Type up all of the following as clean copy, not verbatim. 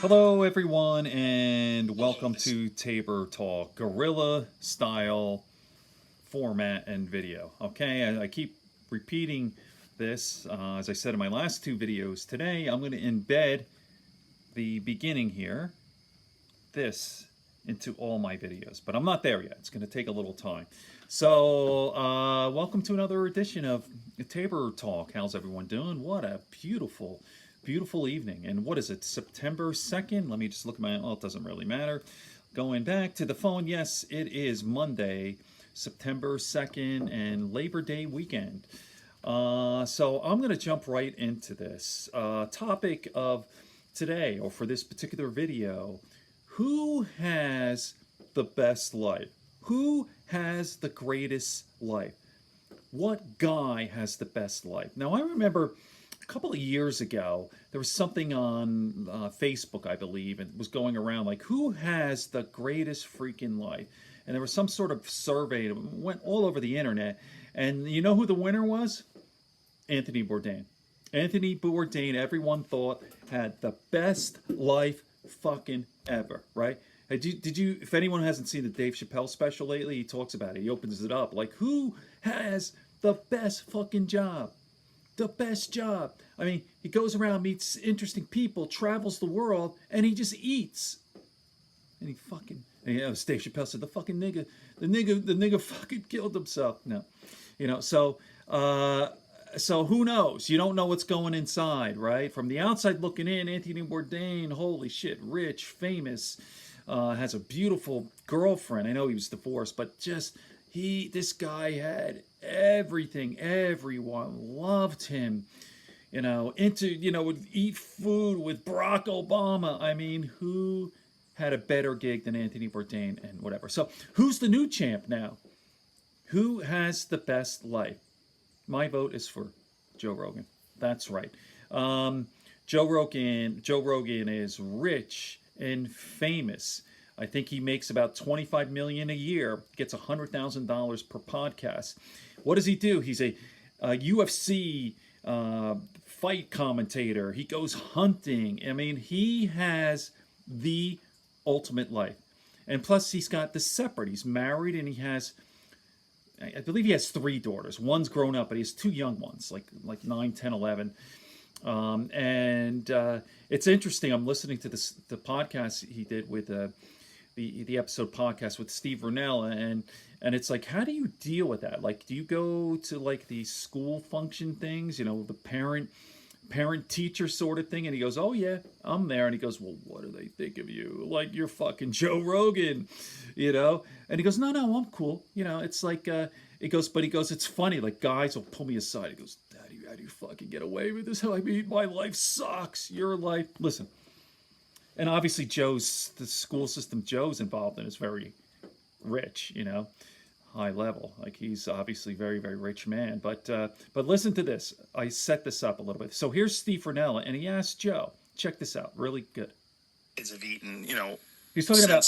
Hello, everyone, and welcome to Tabor Talk, guerrilla style format and video. Okay, I keep repeating this. As I said in my last two videos today, I'm going to embed the beginning here, this, into all my videos. But I'm not there yet. It's going to take a little time. So, welcome to another edition of Tabor Talk. How's everyone doing? What a beautiful evening. And what is it, September 2nd? Let me just look at my, well, it doesn't really matter. Going back to the phone, yes, it is Monday, September 2nd, and Labor Day weekend. So I'm going to jump right into this topic of today, or for this particular video. Who has the best life? Who has the greatest life? What guy has the best life? Now, I remember a couple of years ago, there was something on Facebook, I believe, and it was going around like, who has the greatest freaking life? And there was some sort of survey that went all over the internet. And you know who the winner was? Anthony Bourdain. Anthony Bourdain, everyone thought, had the best life fucking ever, right? Did you, if anyone hasn't seen the Dave Chappelle special lately, he talks about it. He opens it up like, who has the best fucking job? The best job. I mean, he goes around, meets interesting people, travels the world, and he just eats. And he fucking, and, you know, Dave Chappelle said, the nigga fucking killed himself. No, you know, so who knows? You don't know what's going inside, right? From the outside looking in, Anthony Bourdain, holy shit, rich, famous, has a beautiful girlfriend. I know he was divorced, but just this guy had everything. Everyone loved him. Would eat food with Barack Obama. I mean, who had a better gig than Anthony Bourdain and whatever? So, who's the new champ now? Who has the best life? My vote is for Joe Rogan. That's right. Joe Rogan is rich and famous. I think he makes about $25 million a year. Gets $100,000 per podcast. What does he do? He's a UFC fight commentator. He goes hunting. I mean, he has the ultimate life. And plus, he's got this separate. He's married and he has, I believe he has 3 daughters. One's grown up, but he has 2 young ones, like 9, 10, 11. It's interesting. I'm listening to the podcast he did with the episode podcast with Steve Rinella, and it's like, how do you deal with that? Like, do you go to like the school function things, the parent teacher sort of thing? And he goes, oh yeah, I'm there. And he goes, well, what do they think of you? Like, you're fucking Joe Rogan, And he goes, no, I'm cool. It's like, he goes, it's funny. Like, guys will pull me aside. He goes, Daddy, how do you fucking get away with this? I mean, my life sucks. Your life, listen. And obviously the school system Joe's involved in is very rich, high level. Like, he's obviously very, very rich man. But listen to this. I set this up a little bit. So here's Steve Rinella, and he asked Joe, check this out, really good. Kids have eaten, he's talking about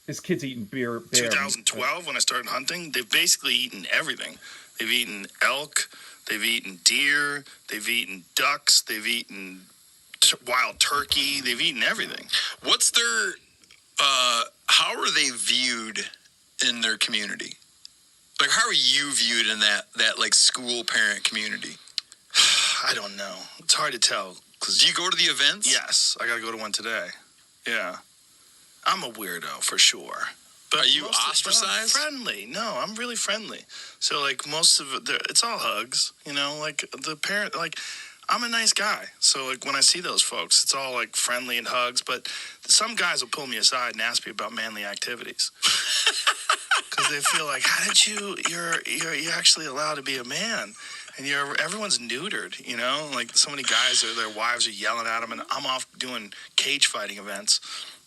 his kids eating bear. 2012 when I started hunting, they've basically eaten everything. They've eaten elk, they've eaten deer, they've eaten ducks, they've eaten wild turkey, they've eaten everything. What's their, how are they viewed in their community? Like, how are you viewed in that like school parent community? I don't know. It's hard to tell. Do you go to the events? Yes, I gotta go to one today. Yeah. I'm a weirdo for sure. But are you ostracized? I'm friendly. No, I'm really friendly. So, like, most of it, it's all hugs, like the parent, like, I'm a nice guy. So, like, when I see those folks, it's all, like, friendly and hugs. But some guys will pull me aside and ask me about manly activities. Because they feel like, how did you're actually allowed to be a man? And everyone's neutered, Like, so many guys, their wives are yelling at them, and I'm off doing cage fighting events,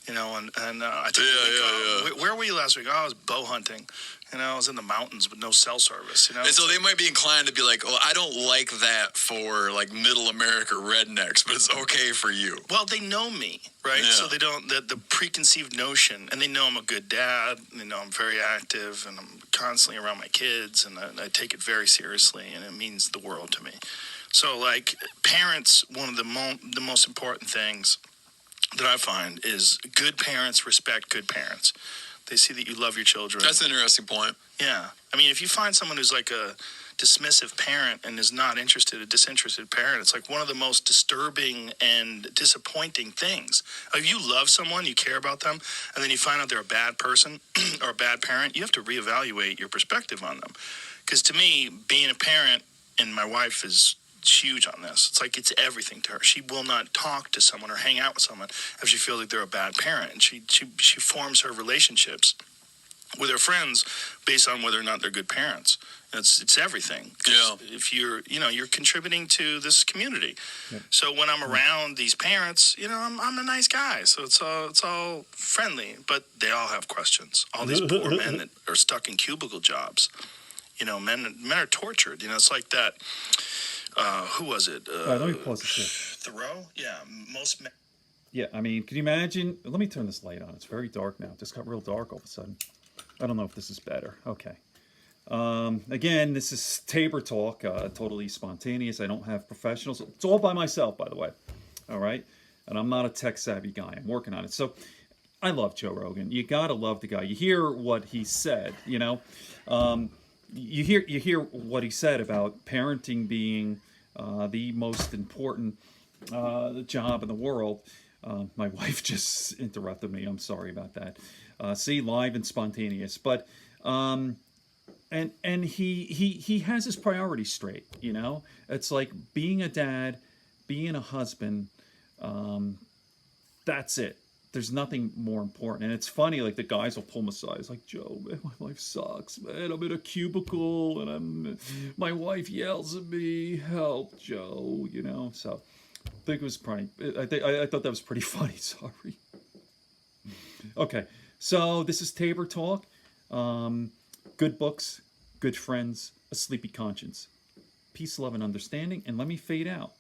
and I took a week off. Where were you last week? Oh, I was bow hunting. I was in the mountains with no cell service, And so they might be inclined to be like, well, I don't like that for, like, middle America rednecks, but it's okay for you. Well, they know me, right? Yeah. So they don't, the preconceived notion, and they know I'm a good dad, they know I'm very active, and I'm constantly around my kids, and I take it very seriously, and it means the world to me. So, like, parents, one of the most important things that I find is good parents respect good parents. They see that you love your children. That's an interesting point. Yeah. I mean, if you find someone who's like a dismissive parent and is not interested, a disinterested parent, it's like one of the most disturbing and disappointing things. If you love someone, you care about them, and then you find out they're a bad person or a bad parent, you have to reevaluate your perspective on them. Because to me, being a parent, and my wife is huge on this, it's like it's everything to her. She will not talk to someone or hang out with someone if she feels like they're a bad parent. And she forms her relationships with her friends based on whether or not they're good parents. It's everything. Yeah. If you're contributing to this community. Yep. So when I'm around these parents, I'm a nice guy. So it's all friendly, but they all have questions. All these poor men that are stuck in cubicle jobs. Men are tortured. It's like that. Who was it? All right, let me pause this here. Thoreau? Yeah, most men. Yeah, I mean, can you imagine? Let me turn this light on. It's very dark now. It just got real dark all of a sudden. I don't know if this is better. Okay. Again, this is Tabor Talk, totally spontaneous. I don't have professionals. It's all by myself, by the way. All right? And I'm not a tech-savvy guy. I'm working on it. So I love Joe Rogan. You got to love the guy. You hear what he said, You hear what he said about parenting being the most important job in the world. My wife just interrupted me. I'm sorry about that. See, live and spontaneous, but and he has his priorities straight. It's like being a dad, being a husband. That's it. There's nothing more important. And it's funny, like the guys will pull him aside. It's like, Joe, man, my life sucks, man. I'm in a cubicle and my wife yells at me. Help, Joe, So I think it was pretty, I thought that was pretty funny. Sorry. Okay. So this is Tabor Talk. Good books, good friends, a sleepy conscience. Peace, love, and understanding. And let me fade out.